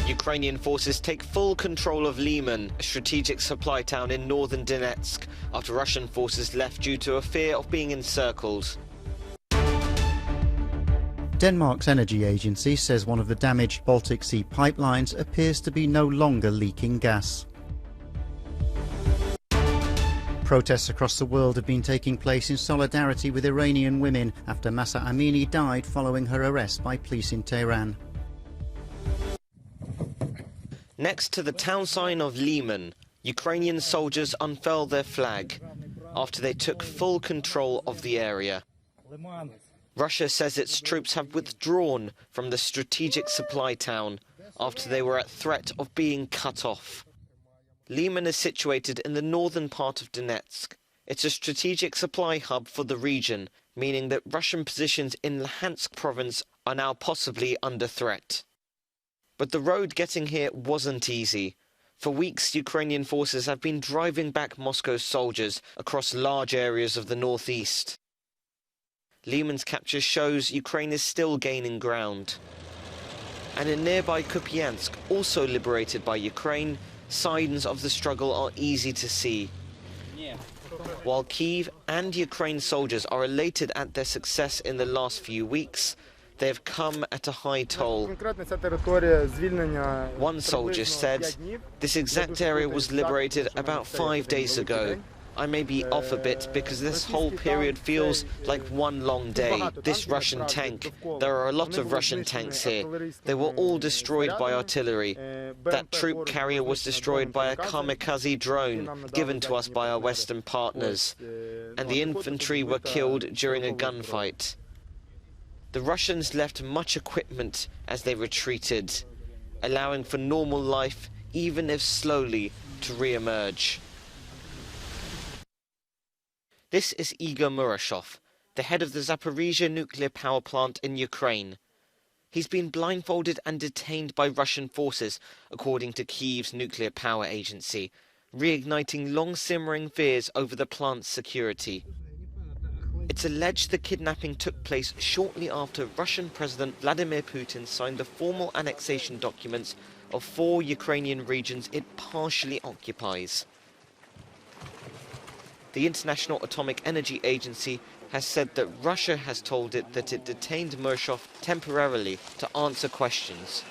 Ukrainian forces take full control of Lehman, a strategic supply town in northern Donetsk, after Russian forces left due to a fear of being encircled. Denmark's energy agency says one of the damaged Baltic Sea pipelines appears to be no longer leaking gas. Protests across the world have been taking place in solidarity with Iranian women after Mahsa Amini died following her arrest by police in Tehran. Next to the town sign of Lehman, Ukrainian soldiers unfurled their flag after they took full control of the area. Russia says its troops have withdrawn from the strategic supply town after they were at threat of being cut off. Lehman is situated in the northern part of Donetsk. It's a strategic supply hub for the region, meaning that Russian positions in Luhansk province are now possibly under threat. But the road getting here wasn't easy. For weeks, Ukrainian forces have been driving back Moscow's soldiers across large areas of the northeast. Lehman's capture shows Ukraine is still gaining ground. And in nearby Kupiansk, also liberated by Ukraine, signs of the struggle are easy to see. While Kyiv and Ukraine soldiers are elated at their success in the last few weeks, they have come at a high toll. One soldier said, "This exact area was liberated about 5 days ago. I may be off a bit because this whole period feels like one long day. This Russian tank, there are a lot of Russian tanks here. They were all destroyed by artillery. That troop carrier was destroyed by a kamikaze drone given to us by our Western partners. And the infantry were killed during a gunfight." The Russians left much equipment as they retreated, allowing for normal life, even if slowly, to re-emerge. This is Igor Murashov, the head of the Zaporizhzhia nuclear power plant in Ukraine. He's been blindfolded and detained by Russian forces, according to Kyiv's nuclear power agency, reigniting long-simmering fears over the plant's security. It's alleged the kidnapping took place shortly after Russian President Vladimir Putin signed the formal annexation documents of 4 Ukrainian regions it partially occupies. The International Atomic Energy Agency has said that Russia has told it that it detained Murashov temporarily to answer questions.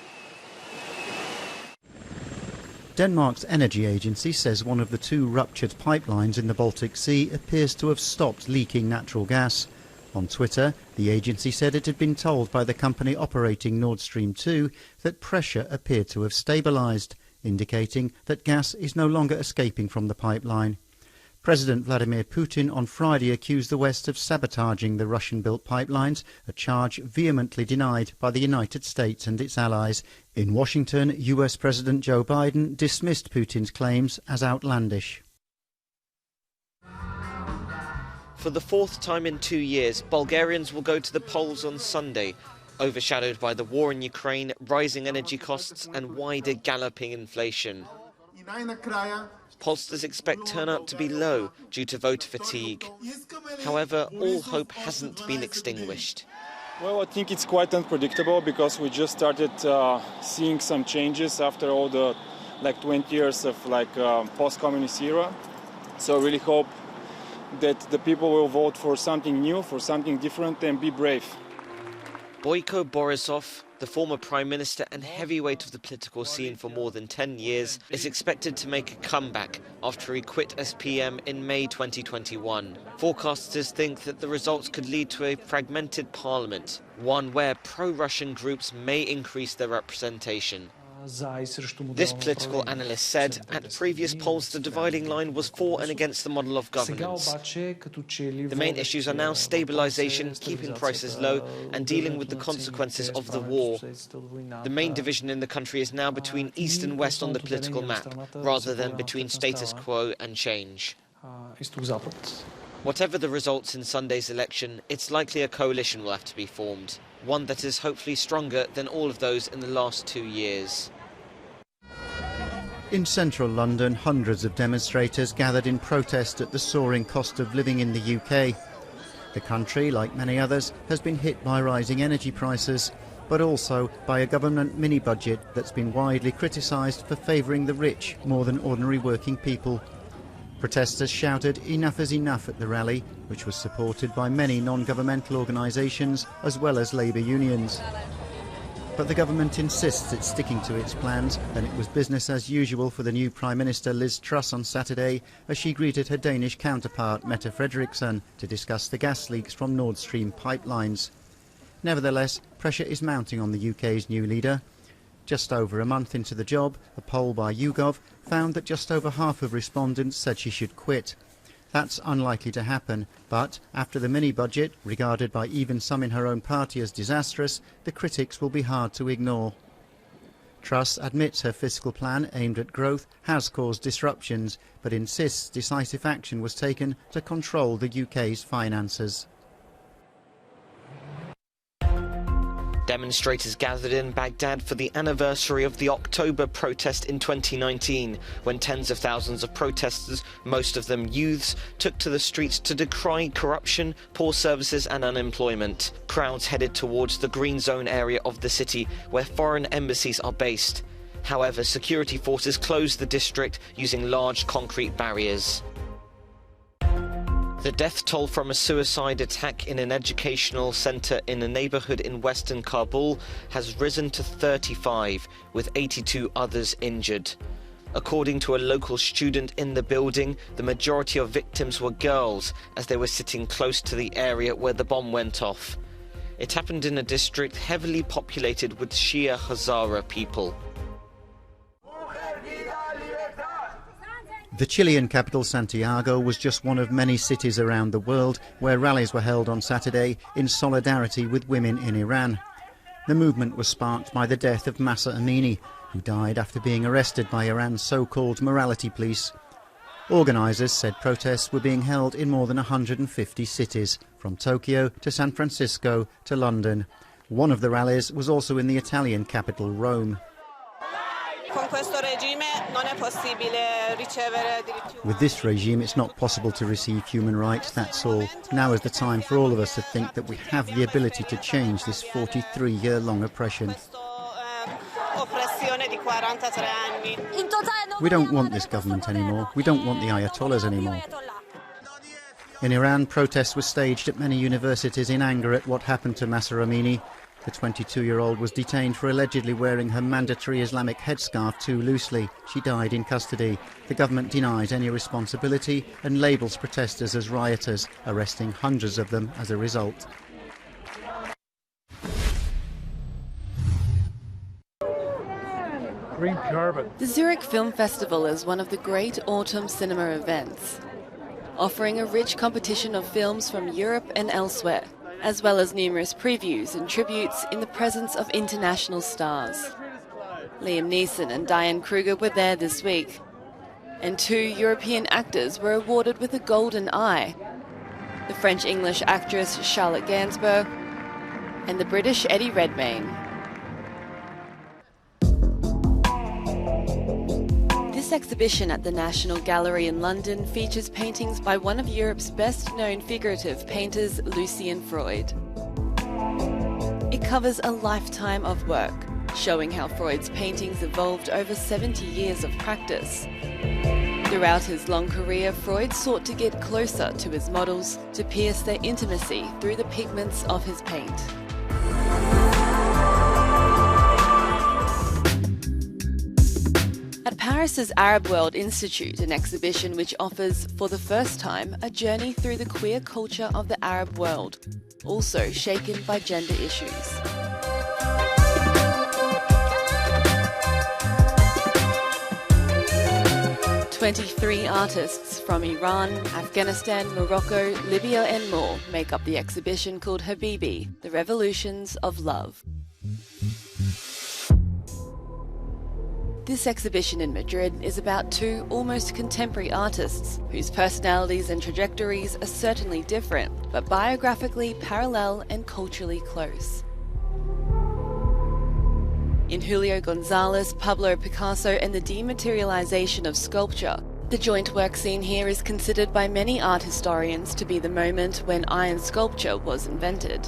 Denmark's energy agency says one of the 2 ruptured pipelines in the Baltic Sea appears to have stopped leaking natural gas. On Twitter, the agency said it had been told by the company operating Nord Stream 2 that pressure appeared to have stabilised, indicating that gas is no longer escaping from the pipeline. President Vladimir Putin on Friday accused the West of sabotaging the Russian-built pipelines, a charge vehemently denied by the United States and its allies. In Washington, US President Joe Biden dismissed Putin's claims as outlandish. For the 4th time in 2 years, Bulgarians will go to the polls on Sunday, overshadowed by the war in Ukraine, rising energy costs and wider galloping inflation. Pollsters expect turnout to be low due to voter fatigue. However, all hope hasn't been extinguished. Well, I think it's quite unpredictable because we just started seeing some changes after all the 20 years of post-communist era. So I really hope that the people will vote for something new, for something different, and be brave. Boyko Borisov, the former Prime Minister and heavyweight of the political scene for more than 10 years, is expected to make a comeback after he quit as PM in May 2021. Forecasters think that the results could lead to a fragmented parliament, one where pro-Russian groups may increase their representation. This political analyst said, at previous polls the dividing line was for and against the model of governance. The main issues are now stabilisation, keeping prices low and dealing with the consequences of the war. The main division in the country is now between East and West on the political map, rather than between status quo and change. Whatever the results in Sunday's election, it's likely a coalition will have to be formed, one that is hopefully stronger than all of those in the last 2 years. In central London, hundreds of demonstrators gathered in protest at the soaring cost of living in the UK. The country, like many others, has been hit by rising energy prices. but also by a government mini-budget that's been widely criticised for favouring the rich more than ordinary working people. Protesters shouted "Enough is enough" at the rally, which was supported by many non-governmental organisations as well as labour unions. But the government insists it's sticking to its plans, and it was business as usual for the new Prime Minister Liz Truss on Saturday as she greeted her Danish counterpart Mette Frederiksen to discuss the gas leaks from Nord Stream pipelines. Nevertheless, pressure is mounting on the UK's new leader. Just over a month into the job, a poll by YouGov found that just over half of respondents said she should quit. That's unlikely to happen, but after the mini-budget, regarded by even some in her own party as disastrous, the critics will be hard to ignore. Truss admits her fiscal plan aimed at growth has caused disruptions, but insists decisive action was taken to control the UK's finances. Demonstrators gathered in Baghdad for the anniversary of the October protest in 2019, when tens of thousands of protesters, most of them youths, took to the streets to decry corruption, poor services and unemployment. Crowds headed towards the Green Zone area of the city, where foreign embassies are based. However, security forces closed the district using large concrete barriers. The death toll from a suicide attack in an educational centre in a neighbourhood in western Kabul has risen to 35, with 82 others injured. According to a local student in the building, the majority of victims were girls, as they were sitting close to the area where the bomb went off. It happened in a district heavily populated with Shia Hazara people. The Chilean capital Santiago was just one of many cities around the world where rallies were held on Saturday in solidarity with women in Iran. The movement was sparked by the death of Mahsa Amini, who died after being arrested by Iran's so-called morality police. Organisers said protests were being held in more than 150 cities, from Tokyo to San Francisco to London. One of the rallies was also in the Italian capital, Rome. With this regime, it's not possible to receive human rights, that's all. Now is the time for all of us to think that we have the ability to change this 43-year-long oppression. We don't want this government anymore. We don't want the Ayatollahs anymore. In Iran, protests were staged at many universities in anger at what happened to Mahsa Amini. The 22-year-old was detained for allegedly wearing her mandatory Islamic headscarf too loosely. She died in custody. The government denies any responsibility and labels protesters as rioters, arresting hundreds of them as a result. Green carpet. The Zurich Film Festival is one of the great autumn cinema events, offering a rich competition of films from Europe and elsewhere, as well as numerous previews and tributes in the presence of international stars. Liam Neeson and Diane Kruger were there this week, and 2 European actors were awarded with a Golden Eye: the French-English actress Charlotte Gainsbourg and the British Eddie Redmayne. This exhibition at the National Gallery in London features paintings by one of Europe's best-known figurative painters, Lucian Freud. It covers a lifetime of work, showing how Freud's paintings evolved over 70 years of practice. Throughout his long career, Freud sought to get closer to his models, to pierce their intimacy through the pigments of his paint. At Paris's Arab World Institute, an exhibition which offers, for the first time, a journey through the queer culture of the Arab world, also shaken by gender issues. "23 artists from Iran, Afghanistan, Morocco, Libya and more make up the exhibition called Habibi, The Revolutions of Love." This exhibition in Madrid is about 2 almost contemporary artists whose personalities and trajectories are certainly different, but biographically parallel and culturally close. In Julio Gonzalez, Pablo Picasso and the dematerialization of sculpture, the joint work scene here is considered by many art historians to be the moment when iron sculpture was invented.